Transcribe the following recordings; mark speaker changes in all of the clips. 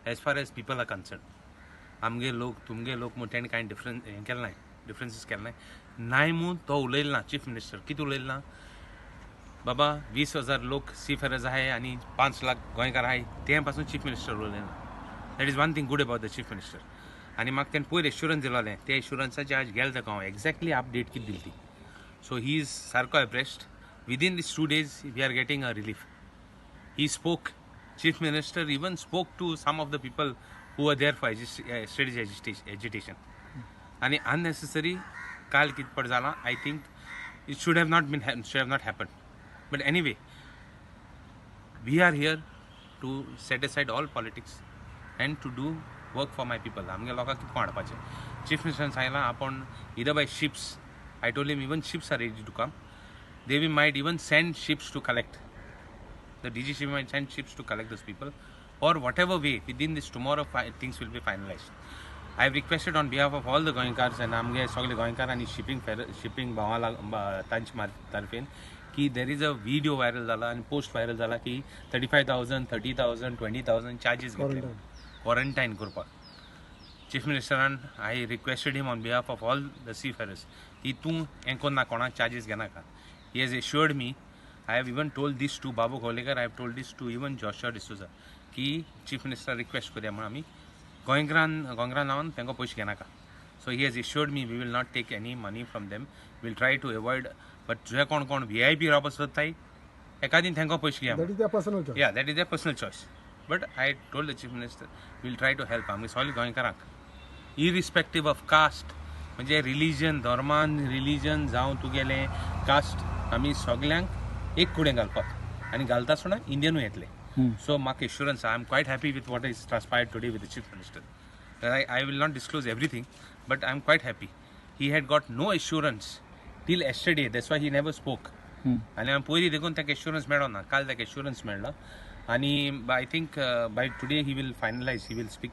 Speaker 1: As far as people R concern आमगे लोक तुमगे लोक म्हूण तेणें कांय डिफरंस हें केलें नाय डिफरन्सीस केले नाय नाय म्हूण तो उलयलो ना चीफ मिनिस्टर कितें उलयलो ना बाबा 20,000 लोक सीफेरर्स आहे आणि 5 लाख गोंयकार आहे ते पासून चीफ मिनिस्टर उलयलो ना that is one thing good about the chief minister आनी म्हाका तेणें पयर एश्युरन्स दिलोलें ते एश्युरन्साचे आज गेले तेका हांव एक्झॅक्टली अपडेट कितें दिली ती सो ही इज सारको abreast within this 2 days we are getting a relief he spoke chief minister even spoke to some of the people who are there for strategy agitation आणि unnecessary काल कितपट जाला I think it should have not happen but anyway we are here to set aside all politics and to do work for my people आमगे लोकांक कितको हाडपाचें chief मिनिस्टरान सांगलां आपण इदर bye ships I told him even ships are ready to come they we might even send ships to collect the DGC might send ships to collect those people or whatever way within this tomorrow things will be finalized. I have requested on behalf of all the Goinkars and amge sogle Goinkar and shipping bawala tanch tarfin ki there is a video viral zala and post viral zala ki 35,000 30,000 20,000 charges quarantine kurpa Chief Minister and I requested him on behalf of all the seafarers ki tu enkon na kona charges gena ka he has assured me I have even told this to Babu Kolekar I have told this to even Joshua D'Souza ki Chief Minister request करूया म्हणून आमी गोंयकारान लावन तेंको पयशे घेनाका so he has assured me we will not take any money from them we will try to avoid but जे कोण VIP रावपा सोदताय एकादीन तेंको पयशे घेया
Speaker 2: that is their personal choice
Speaker 1: yeah that is their personal choice but I told the Chief Minister we will try to help आमी सगळे गोंयकारांक irrespective of caste म्हणजे religion धर्मान रिलीजन जावं तुगेलें कास्ट आमी सगल्यांक एक कुडें घालपाक आनी घालता आसतना इंडियनूय येतले सो म्हाका assurance I am quite happy with what is transpired today with the chief minister I will not disclose everything but I am quite happy he had got no assurance till yesterday that's why he never spoke आनी हांवें पयलीं देखून ताका assurance मेळ्ळो ना काल ताका assurance मेळ्ळो आनी I think by today he will finalise he will speak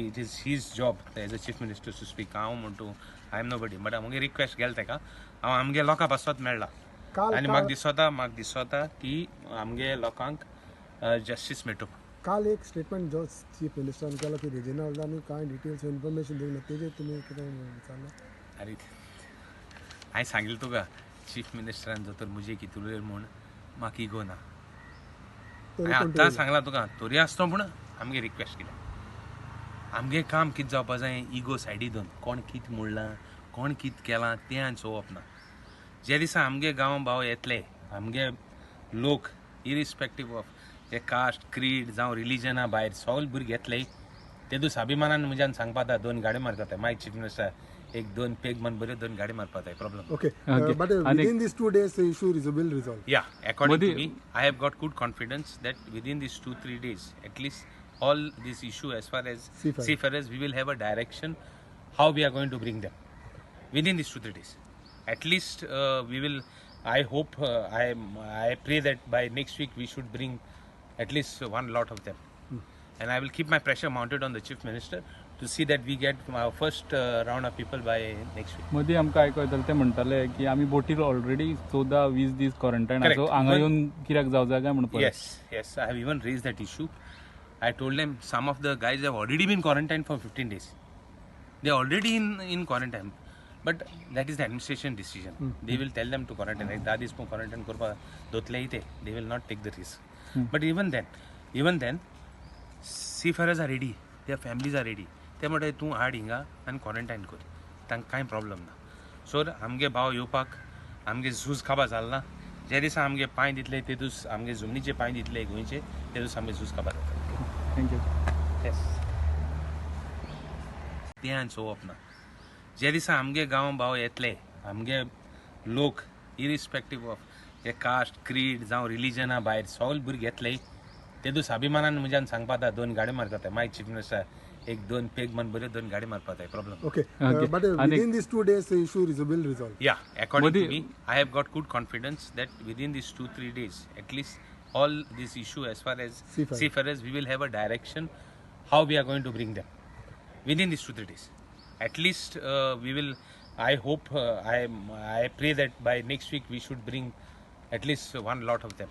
Speaker 1: it is his job as a chief minister to speak हांव म्हणटू I am nobody but आमगे रिक्वेस्ट गेले ताका हांव आमगे लोकां पासत मेळ्ळा आनी म्हाका दिसता की आमगे लोकांक जस्टीस मेळटो
Speaker 2: काल एक स्टेटमेंट जो चीफ मिनिस्टरान केलो की रिजनल आनी कांय डिटेल्स इन्फॉर्मेशन दिवना तेजेर तुमी कितें विचारला
Speaker 1: अरे हांवें सांगिल्लें तुका चीफ मिनिस्टरान जर तर मुजे कितें उलयलें म्हूण म्हाका इगो ना हांवें आतां सांगलां तुका तोरी आसतो पूण आमगे रिक्वेस्ट केल्या आमगे काम कितें जावपा जाय इगो सायडी दोन कोण कितें म्हणलां कोण कितें केलां तें हांवें चोवप ना जे दिसा आमगे गांव भाव येतले आमगे लोक इरिस्पेक्टीव ऑफ जे कास्ट क्रीड जावं रिलीजना भायर सगळे भुरगे येतले ते दीस अभिमानान म्हज्यान सांगपा जाता 2 गाडी मारता माय चीफ मिनिस्टर एक 2 पेग मन बऱ्यो 2 गाडी मारपा जाय problem
Speaker 2: okay but within this 2 days the issue will resolve
Speaker 1: yeah according to me I have got good confidence that within these 2-3 days at least all this issue as far as seafarers we will have a direction how we are going to bring them within these 2-3 days at least we will I hope I pray that by next week we should bring at least one lot of them and I will keep my pressure mounted on the chief minister to see that we get our first round of people by next week
Speaker 3: मदी आमकां आयको येतालें ते म्हणटाले की आमी बोटीर already 14-20 दीस quarantine आसो हांगा येवन कित्याक जावं जाय काय म्हणून
Speaker 1: yes I have even raised that issue I told them some of the guys have already been quarantined for 15 days they are already in quarantine but that is the administration decision they will tell them to quarantine like that is quarantine करपा दोतले इथे they will not take the risk but even then seafarers are ready their families are ready ते म्हणटा तूं हाड हिंगा आनी quarantine कर तांकां कांय प्रॉब्लेम ना सो आमगे भाव येवपाक आमगे झूज खाबा जालना जे दिसा आमगे पांय दितले ते दीस आमगे जमनीचे पांय दितले गोंयचे ते दीस आमगे झूज खाबा जाता
Speaker 3: थँक्यू
Speaker 1: येस तें हांवें चोवप ना जे दिसा आमगे गांव भाव येतले आमगे लोक इरिस्पेक्टीव ऑफ जे कास्ट क्रीड जावं रिलीजना भायर सगळे भुरगे येतले ते दीस अभिमानान म्हज्यान सांगपा जाता 2 गाडी मारता माय चीफ मिनिस्टर एक 2 पेग मन बऱ्यो 2 गाडी मारपा जाय problem
Speaker 2: okay but within this 2 days the issue will resolve
Speaker 1: yeah according to me I have got good confidence that within these 2-3 days at least all this issue as far as seafarers we will have a direction how we are going to bring them within these 2-3 days at least we will I hope I pray that by next week we should bring at least one lot of them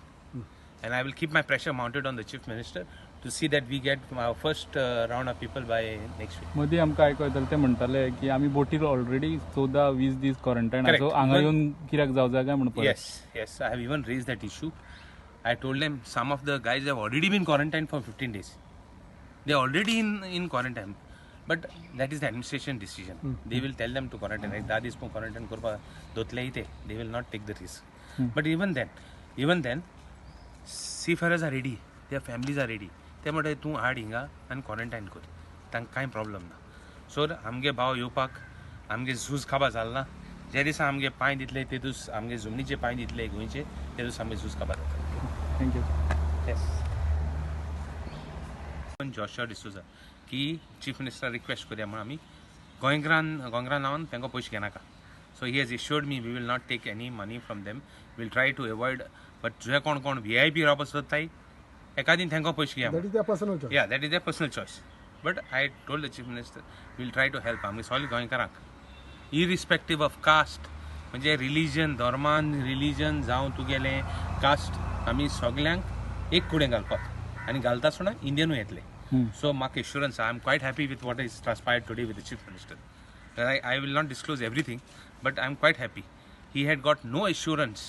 Speaker 1: and I will keep my pressure mounted on the chief minister to see that we get our first round of people by next week.
Speaker 3: मदीं आमकां आयको येतालें ते म्हणटाले की आमी बोटीर already 14-20 दीस quarantine
Speaker 1: Correct.
Speaker 3: आसा हांगा येवन कित्याक जावं काय म्हणून परत
Speaker 1: Yes, I have even raised that issue. I told them some of the guys have already been quarantined for 15 days. They're already in quarantine. But that is the administration decision. They will tell them to quarantine. Like that is quarantine korpa dotle ite. They will not take the risk. But even then, seafarers are ready. Their families are ready. ते म्हणटात तूं हाड हिंगा आनी quarantine कर तांकां कांय problem ना. सो आमगे भाव येवपाक आमगे झूज खाबा जालना. जे दिसा आमगे पांय दितले ते दीस आमगे जमनीचे पांय दितले गोंयचे ते दीस आमगे झूज खाबा जाता.
Speaker 3: थँक्यू.
Speaker 1: येस. जॉशुआ डिसोजा की चीफ मिनिस्टर रिक्वेस्ट करूया म्हणून आमी गोंयकारां लावन तांकां पयशे घेनाका. So he has assured me we will not take any money from them. Will try to avoid. But जे कोण VIP रावपाक सोदताय एकादीन तांकां पयशे घेया.
Speaker 2: That is their personal choice.
Speaker 1: Yeah, that is their personal choice. But I told the chief minister, we'll try to help. आमी सगळे गोंयकारांक irrespective of caste म्हणजे रिलीजन धर्मान रिलीजन जावं तुगेलें कास्ट आमी सगल्यांक एक कुडें घालपाक आनी घालता आसतना इंडियनूय येतले. So म्हाका assurance I am quite happy with what is transpired today with the chief minister. I will not disclose everything, but I am quite happy. He had got no assurance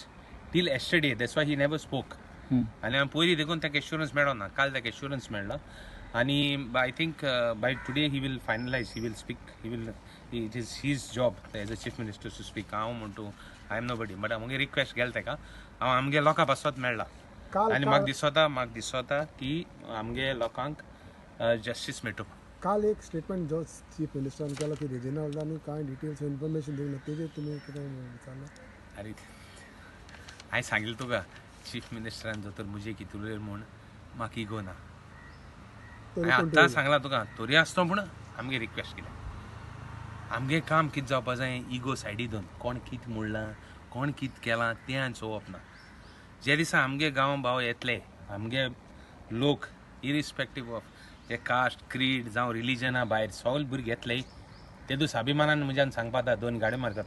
Speaker 1: till yesterday. That's why he never spoke. आणि हांवें पयलीं देखून ताका assurance मेळ्ळो ना. काल ताका assurance मेळ्ळो आनी I think by today he will finalise. He will speak. It is his job as a chief minister to speak. हांव म्हणटू I am nobody. But मुगे रिक्वेस्ट गेल ताका हांव आमगे लोकां पासत मेळ्ळा आनी म्हाका दिसता की आमगे लोकांक जस्टीस मेळटो.
Speaker 2: काल एक स्टेटमेंट जो चीफ मिनिस्टरान केलो की रिजनलांनी कांय डिटेल्स इन्फॉर्मेशन दिवंक ना तेजेर तुमी कितें विचारलें?
Speaker 1: अरे हांवें सांगिल्लें तुका चीफ मिनिस्टरान जर तर मुजे कितें उलयलें म्हूण म्हाका इगो ना. हांवें आतां सांगलां तुका तोरी आसतो पूण आमगे रिक्वेस्ट केल्या. आमगे काम कितें जावपा जाय इगो सायडी दोन. कोण कितें म्हणलां कोण कितें केलां तें हांवें चोवप ना. जे दिसा आमगे गांव भाव येतले आमगे लोक इरिस्पेक्टीव ऑफ जे कास्ट क्रीड जावं रिलीजना भायर सगळे भुरगे येतले ते दीस अभिमानान म्हज्यान सांगपा जाता 2 गाडी मारतात.